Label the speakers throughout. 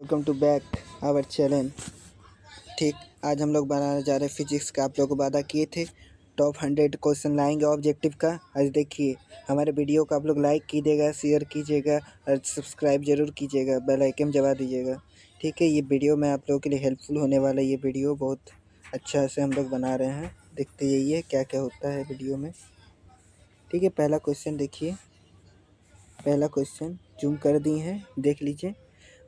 Speaker 1: Welcome to back our channel. ठीक, आज हम लोग बनाने जा रहे हैं फिजिक्स का। आप लोगों को वादा किए थे टॉप 100 क्वेश्चन लाएंगे ऑब्जेक्टिव का। आज देखिए, हमारे वीडियो को आप लोग लाइक कीजिएगा, शेयर कीजिएगा और सब्सक्राइब जरूर कीजिएगा, बेल आइकन दबा दीजिएगा। ठीक है, ये वीडियो में आप लोगों के लिए हेल्पफुल होने वाला है। ये वीडियो बहुत अच्छा से हम लोग बना रहे हैं। देखते यही है क्या क्या होता है वीडियो में। ठीक है, पहला क्वेश्चन देखिए। पहला क्वेश्चन जूम कर दिए हैं, देख लीजिए।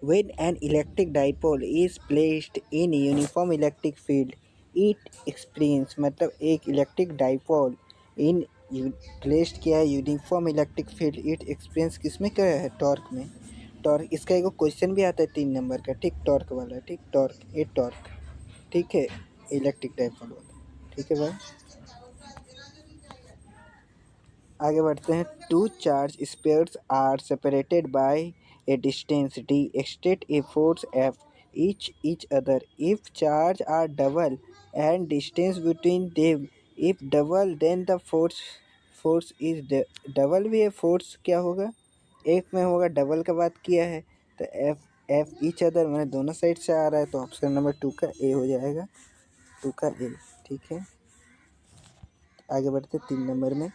Speaker 1: When an electric dipole is placed in uniform electric field, it experience मतलब एक इलेक्ट्रिक डाइपोल इन प्लेस्ड किया है uniform electric field, it experience किसमें क्या है? टॉर्क में। टॉर्क, इसका एक क्वेश्चन भी आता है 3 नंबर का। ठीक, टॉर्क वाला। ठीक, टॉर्क, ए टॉर्क। ठीक है, इलेक्ट्रिक डाइपोल वाला। ठीक है भाई, आगे बढ़ते हैं। Two charge spheres are separated by a distance d exert a force F each other if charge are double and distance between them if double then the force is double। भी है force क्या होगा? एक में होगा, double का बात किया है तो एफ ईच अदर मैंने दोनों साइड से आ रहा है तो ऑप्शन नंबर 2 का ए हो जाएगा। 2 का ए। ठीक है, आगे बढ़ते 3 नंबर में।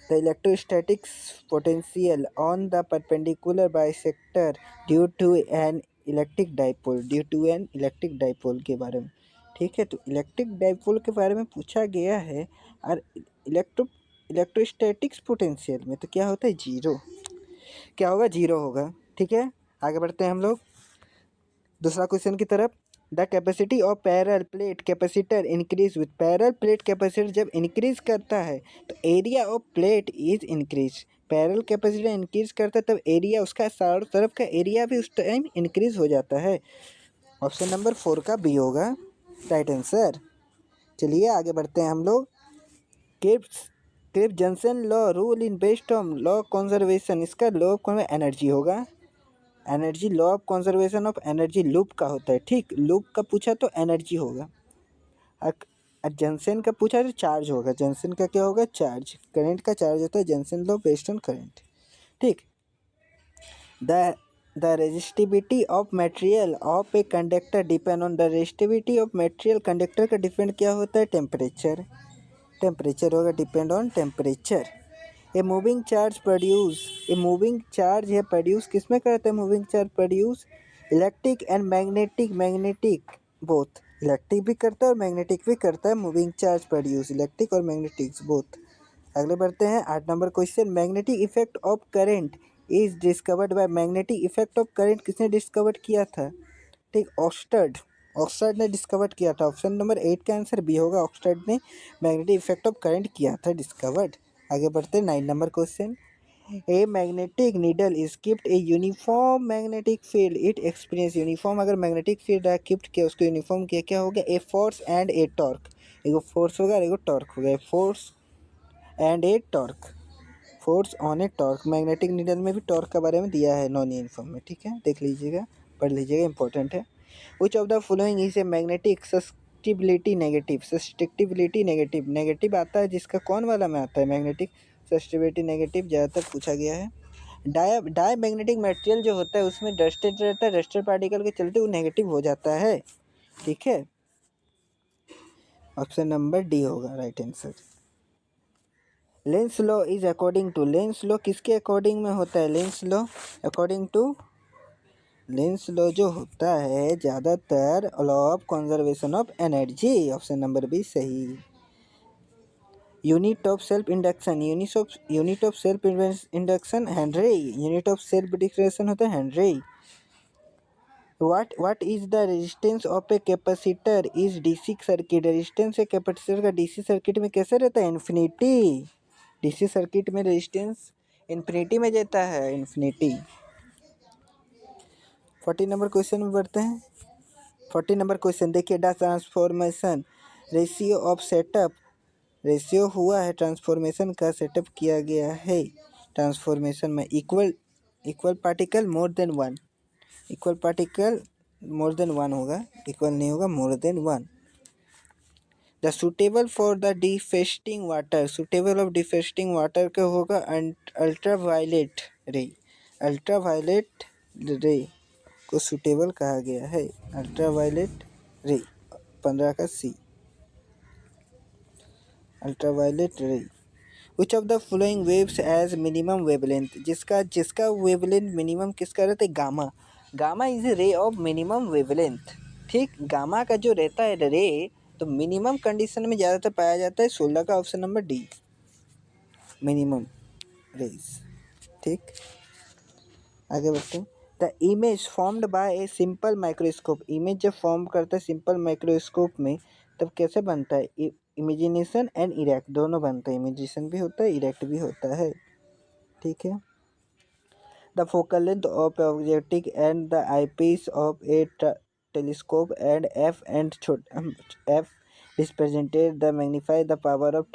Speaker 1: The electrostatic potential on the perpendicular bisector due to an electric dipole, due to an electric dipole के बारे में। ठीक है, तो इलेक्ट्रिक डाइपोल के बारे में पूछा गया है। और इलेक्ट्रोस्टैटिक्स पोटेंशियल में तो क्या होता है? जीरो। क्या होगा? जीरो होगा। ठीक है, आगे बढ़ते हैं हम लोग दूसरा क्वेश्चन की तरफ। The capacity of parallel plate capacitor increase with parallel plate capacitor जब इंक्रीज करता है तो area of plate is increase. Parallel capacitor increase करता है तब एरिया, उसका चारों तरफ का एरिया भी उस टाइम इंक्रीज हो जाता है। ऑप्शन नंबर 4 का बी होगा राइट आंसर। चलिए आगे बढ़ते हैं हम लोग। Kirchhoff's junction law rule in based on law conservation, इसका लॉ ऑफ एनर्जी होगा। Energy, law of conservation of energy loop का होता है। ठीक, लूप का पूछा तो एनर्जी होगा। और जंक्शन का पूछा तो चार्ज होगा। जंक्शन का क्या होगा? चार्ज। करंट का चार्ज होता है junction law based on current. ठीक, the the resistivity of material of a conductor depend on the resistivity of material. Conductor का डिपेंड क्या होता है? टेम्परेचर। टेम्परेचर होगा, depend on temperature. A moving charge produce, a moving charge है produce किसमें करता है? Moving charge produce electric and magnetic, magnetic both. Electric भी करता है और मैग्नेटिक भी करता है। मूविंग चार्ज प्रोड्यूस इलेक्ट्रिक और मैग्नेटिक बोथ। अगले बढ़ते हैं 8 number question. Magnetic effect of current is discovered by. Magnetic effect of current किसने डिस्कवर किया था? ठीक, ऑक्सफर्ड। ऑक्सफर्ड ने डिस्कवर किया था। ऑप्शन नंबर 8 का आंसर बी होगा। ऑक्सफर्ड ने मैग्नेटिक इफेक्ट ऑफ करंट किया था डिस्कवर्ड। आगे बढ़ते हैं 9 number question. A magnetic needle is keeped a uniform magnetic field it experience. Uniform अगर मैग्नेटिक फील्ड कीप्ड किया, उसको यूनिफॉर्म किया, क्या होगा? A force and A torque. एगो फोर्स होगा और एगो टॉर्क होगा। Force and A torque, force on A torque. Magnetic needle में भी टॉर्क के बारे में दिया है नॉन यूनिफॉर्म में। ठीक है, देख लीजिएगा, पढ़ लीजिएगा, इंपॉर्टेंट है। Which of the following is a magnetic susceptibility negative. Susceptibility negative, negative आता है जिसका कौन वाला में आता है? मैग्नेटिक सस्टिबिलिटी नेगेटिव ज़्यादातर पूछा गया है। डाई मैग्नेटिक मटेरियल जो होता है उसमें डस्टेड रहता है, डस्टेड पार्टिकल के चलते वो नेगेटिव हो जाता है। ठीक है, ऑप्शन नंबर डी होगा right answer. Lenz law is according to, Lenz law किसके अकॉर्डिंग में होता है? Lenz law according to, Lenz law जो होता है ज़्यादातर law of conservation of energy. Option number B सही। Unit of self induction, unit of self induction henry. Unit of self declaration होता है henry. What is the resistance of a capacitor is DC circuit. Resistance a capacitor का DC circuit में कैसे रहता है? Infinity. DC circuit में resistance infinity में जाता है, इन्फिनिटी। 40 नंबर क्वेश्चन में बढ़ते हैं। 40 नंबर क्वेश्चन देखिए। The transformation ratio of setup, ratio हुआ है ट्रांसफॉर्मेशन का, सेटअप किया गया है ट्रांसफॉर्मेशन में। Equal particle more than one, equal particle more than one होगा, इक्वल नहीं होगा, more than one. The suitable for the disinfecting water, suitable of disinfecting water का होगा ultra violet ray, ultra violet ray. को suitable कहा गया है? Ultraviolet रे, 15 का C, ultraviolet ray. Which of the following waves has minimum wavelength, जिसका जिसका वेवलेंथ मिनिमम किसका रहता है? Gamma. Gamma is a ray of minimum wavelength. ठीक, गामा का जो रहता है रे, तो मिनिमम कंडीशन में ज़्यादातर पाया जाता है 16 का option number D, minimum rays. ठीक, आगे बढ़ते हैं। The image formed by a simple microscope, image जब फॉर्म करता है सिंपल माइक्रोस्कोप में तब कैसे बनता है? इमेजिनेशन एंड इरेक्ट दोनों बनते हैं, इमेजिनेशन भी होता है, इरेक्ट भी होता है। ठीक है। The focal length of objective and the eyepiece of A telescope and F F represented the magnify the power of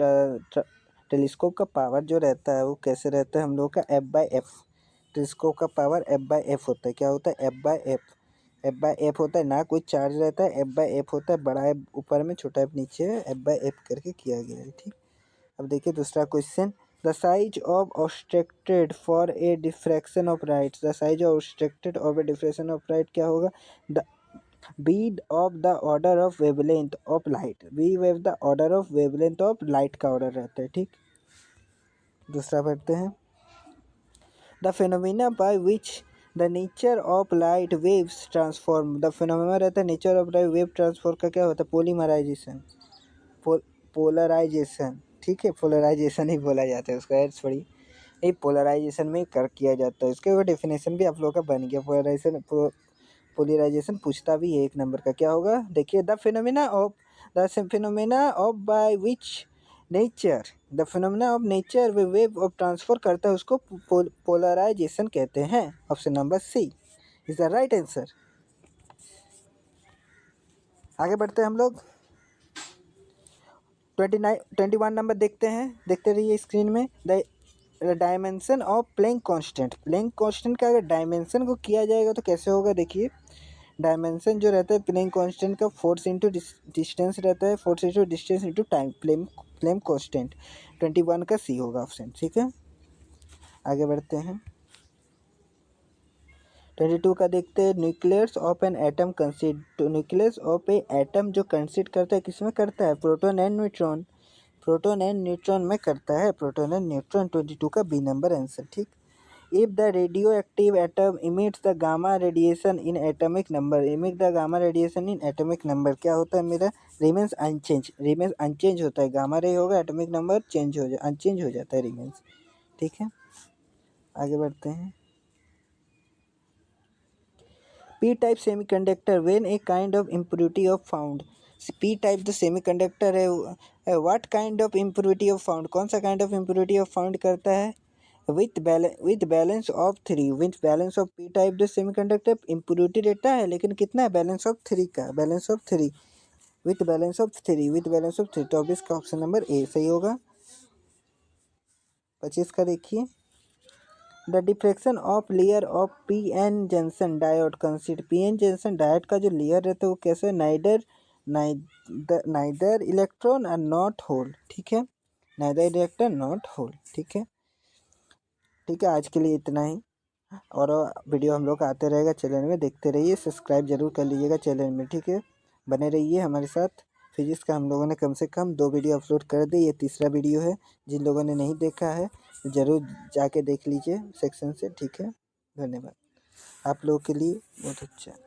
Speaker 1: telescope का पावर जो रहता है वो कैसे रहता है हम लोग का? F by F. टेलीस्कोप का पावर एफ बाई एफ होता है। क्या होता है? F by F. F by F होता है ना, कोई चार्ज रहता है, एफ बाई एफ होता है, बड़ा एफ ऊपर में छोटा एफ नीचे है, एफ बाई एफ करके किया गया है। ठीक, अब देखिए दूसरा question. The size of obstructed for a diffraction of light, the size of obstructed of a diffraction of light क्या होगा? The bead of the order of wavelength of light, be wave the order of wavelength of light का order रहता है। ठीक, दूसरा पढ़ते हैं। The phenomena by which the nature of light waves transform, the phenomena रहता है nature of light wave transform का क्या होता है? Polymerization, polarization. ठीक है, पोलराइजेशन ही बोला जाता है उसका, यार थोड़ी ये पोलराइजेशन में कर किया जाता है। उसके वो डेफिनेशन भी आप लोगों का बन गया। पोलराइजेशन पूछता भी है 1 नंबर का। क्या होगा? देखिए, the phenomena of by which nature, the phenomena of nature wave of transfer करता है उसको पोलराइजेशन कहते हैं। Option number C is the right answer. आगे बढ़ते हैं हम लोग। 21 नंबर देखते हैं, देखते रहिए स्क्रीन में। The dimension of Planck constant, Planck constant का अगर डायमेंशन को किया जाएगा तो कैसे होगा? देखिए, डायमेंशन जो रहता है प्लैंक कांस्टेंट का फोर्स इंटू डिस्टेंस रहता है, force into distance into time, Planck constant 21 का सी होगा ऑप्शन। ठीक है, आगे बढ़ते हैं। 22 का देखते हैं। Nucleus of an atom consist, nucleus of A atom जो कंसिस्ट करता है किसमें करता है? Proton and neutron, proton and neutron में करता है, प्रोटॉन एंड न्यूट्रॉन। 22 का बी नंबर आंसर। ठीक, if the radio active atom emits the gamma radiation in atomic number, emit the gamma radiation in atomic number क्या होता है मेरा? Remains unchange, remains unchange होता है। गामा रे होगा, atomic number change हो जाए, अनचेंज हो जाता है, रिमेंस। ठीक है, आगे बढ़ते हैं। P type semiconductor when a kind of impurity of found, P type जो semiconductor है what kind of impurity of found, कौन सा kind of impurity of found करता है? with balance of 3, with balance of P type जो semiconductor impurity रहता है लेकिन कितना है? balance of 3 का, balance of 3, with balance of 3, with balance of 3। तो अब इसका ऑप्शन नंबर ए सही होगा। 25 का देखिए। The diffraction of layer of P N junction diode consist, P N junction diode का जो लेयर रहता है वो कैसे? नाइदर इलेक्ट्रॉन और नॉट होल। ठीक है, नाइदर इलेक्ट्रॉन नॉट होल। ठीक है, ठीक है, आज के लिए इतना ही। और वीडियो हम लोग आते रहेगा चैनल में, देखते रहिए, सब्सक्राइब जरूर कर लीजिएगा चैनल में। ठीक है, बने रहिए हमारे साथ। फिजिक्स का हम लोगों ने कम से कम 2 वीडियो अपलोड कर दी, ये तीसरा वीडियो है। जिन लोगों ने नहीं देखा है ज़रूर जाके देख लीजिए सेक्शन से। ठीक है, धन्यवाद, आप लोगों के लिए बहुत अच्छा है।